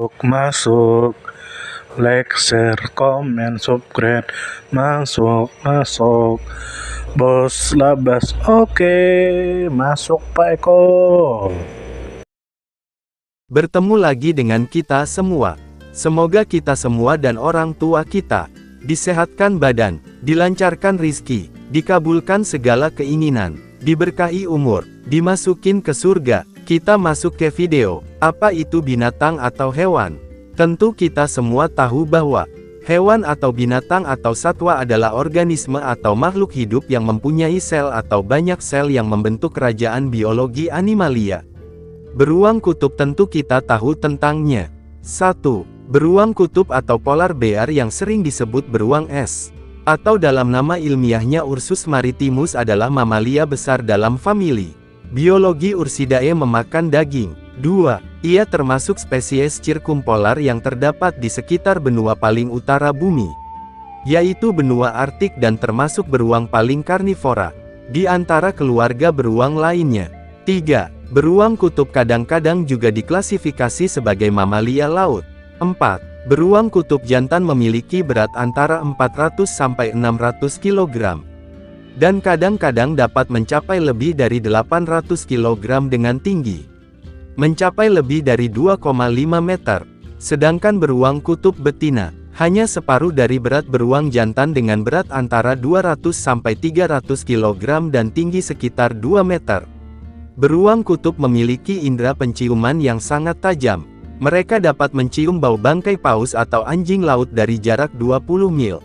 Masuk, like, share, komen, subscribe, masuk, bos labas, oke, masuk Pak Eko. Bertemu lagi dengan kita semua. Semoga kita semua dan orang tua kita disehatkan badan, dilancarkan rizki, dikabulkan segala keinginan, diberkahi umur, dimasukin ke surga. Kita masuk ke video, apa itu binatang atau hewan? Tentu kita semua tahu bahwa hewan atau binatang atau satwa adalah organisme atau makhluk hidup yang mempunyai sel atau banyak sel yang membentuk kerajaan biologi animalia. Beruang kutub tentu kita tahu tentangnya. 1. Beruang kutub atau polar bear yang sering disebut beruang es, atau dalam nama ilmiahnya Ursus maritimus adalah mamalia besar dalam famili biologi Ursidae memakan daging. 2. Ia termasuk spesies circumpolar yang terdapat di sekitar benua paling utara bumi, yaitu benua Arktik dan termasuk beruang paling karnivora di antara keluarga beruang lainnya. 3. Beruang kutub kadang-kadang juga diklasifikasi sebagai mamalia laut. 4. Beruang kutub jantan memiliki berat antara 400 sampai 600 kg. Dan kadang-kadang dapat mencapai lebih dari 800 kg dengan tinggi mencapai lebih dari 2,5 meter. Sedangkan beruang kutub betina hanya separuh dari berat beruang jantan dengan berat antara 200 sampai 300 kg dan tinggi sekitar 2 meter. Beruang kutub memiliki indera penciuman yang sangat tajam. Mereka dapat mencium bau bangkai paus atau anjing laut dari jarak 20 mil.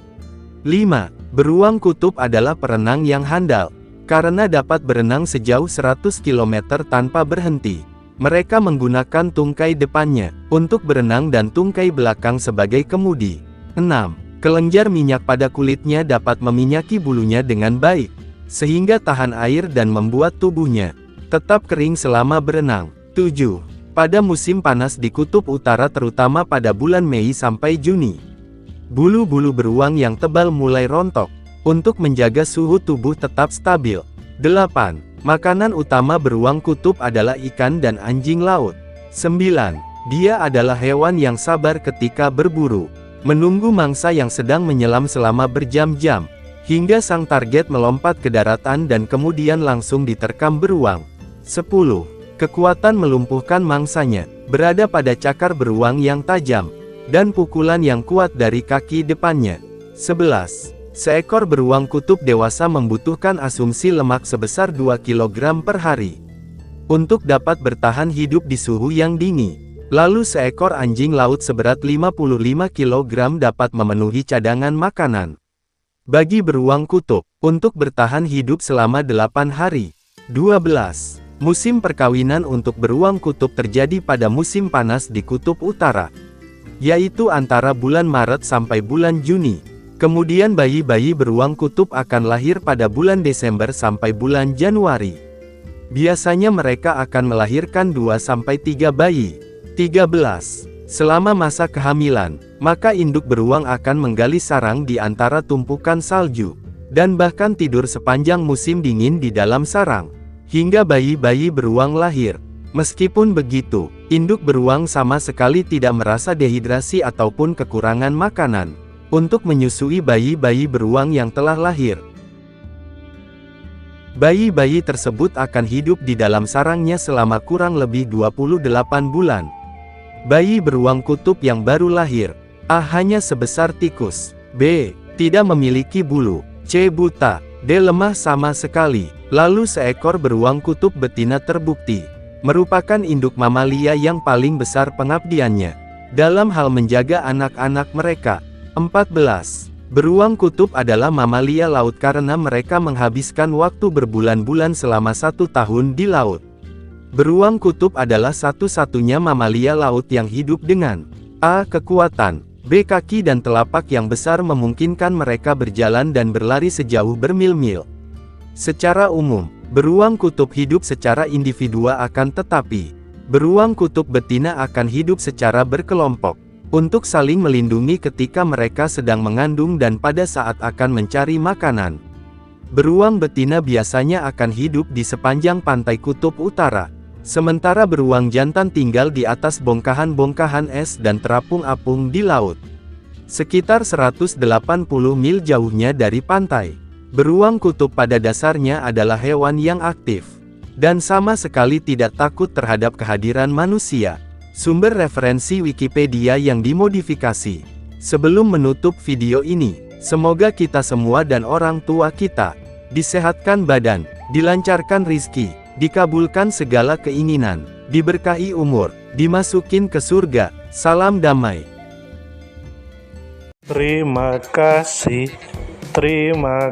5. Beruang kutub adalah perenang yang handal, karena dapat berenang sejauh 100 km tanpa berhenti. Mereka menggunakan tungkai depannya untuk berenang dan tungkai belakang sebagai kemudi. 6. Kelenjar minyak pada kulitnya dapat meminyaki bulunya dengan baik, sehingga tahan air dan membuat tubuhnya tetap kering selama berenang. 7. Pada musim panas di kutub utara terutama pada bulan Mei sampai Juni, bulu-bulu beruang yang tebal mulai rontok, untuk menjaga suhu tubuh tetap stabil. 8. Makanan utama beruang kutub adalah ikan dan anjing laut. 9. Dia adalah hewan yang sabar ketika berburu, menunggu mangsa yang sedang menyelam selama berjam-jam, hingga sang target melompat ke daratan dan kemudian langsung diterkam beruang. 10. Kekuatan melumpuhkan mangsanya berada pada cakar beruang yang tajam, dan pukulan yang kuat dari kaki depannya. 11. Seekor beruang kutub dewasa membutuhkan asumsi lemak sebesar 2 kg per hari untuk dapat bertahan hidup di suhu yang dingin. Lalu seekor anjing laut seberat 55 kg dapat memenuhi cadangan makanan bagi beruang kutub untuk bertahan hidup selama 8 hari. 12. Musim perkawinan untuk beruang kutub terjadi pada musim panas di kutub utara, yaitu antara bulan Maret sampai bulan Juni. Kemudian bayi-bayi beruang kutub akan lahir pada bulan Desember sampai bulan Januari. Biasanya mereka akan melahirkan 2-3 bayi. 13. Selama masa kehamilan, maka induk beruang akan menggali sarang di antara tumpukan salju, dan bahkan tidur sepanjang musim dingin di dalam sarang, hingga bayi-bayi beruang lahir. Meskipun begitu, induk beruang sama sekali tidak merasa dehidrasi ataupun kekurangan makanan untuk menyusui bayi-bayi beruang yang telah lahir. Bayi-bayi tersebut akan hidup di dalam sarangnya selama kurang lebih 28 bulan. Bayi beruang kutub yang baru lahir, A. Hanya sebesar tikus, B. Tidak memiliki bulu, C. Buta, D. Lemah sama sekali. Lalu seekor beruang kutub betina terbukti merupakan induk mamalia yang paling besar pengabdiannya dalam hal menjaga anak-anak mereka. 14. Beruang kutub adalah mamalia laut karena mereka menghabiskan waktu berbulan-bulan selama 1 tahun di laut. Beruang kutub adalah satu-satunya mamalia laut yang hidup dengan A. Kekuatan, B. Kaki dan telapak yang besar memungkinkan mereka berjalan dan berlari sejauh bermil-mil. Secara umum, beruang kutub hidup secara individual akan tetapi beruang kutub betina akan hidup secara berkelompok untuk saling melindungi ketika mereka sedang mengandung dan pada saat akan mencari makanan. Beruang betina biasanya akan hidup di sepanjang pantai kutub utara, Sementara beruang jantan tinggal di atas bongkahan-bongkahan es dan terapung-apung di laut. Sekitar 180 mil jauhnya dari pantai. Beruang kutub pada dasarnya adalah hewan yang aktif. Dan sama sekali tidak takut terhadap kehadiran manusia. Sumber referensi Wikipedia yang dimodifikasi. Sebelum menutup video ini, semoga kita semua dan orang tua kita disehatkan badan, dilancarkan rizki, dikabulkan segala keinginan, diberkahi umur, dimasukin ke surga. Salam damai. Terima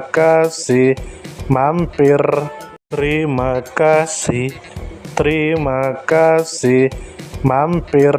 kasih, mampir. Terima kasih, mampir.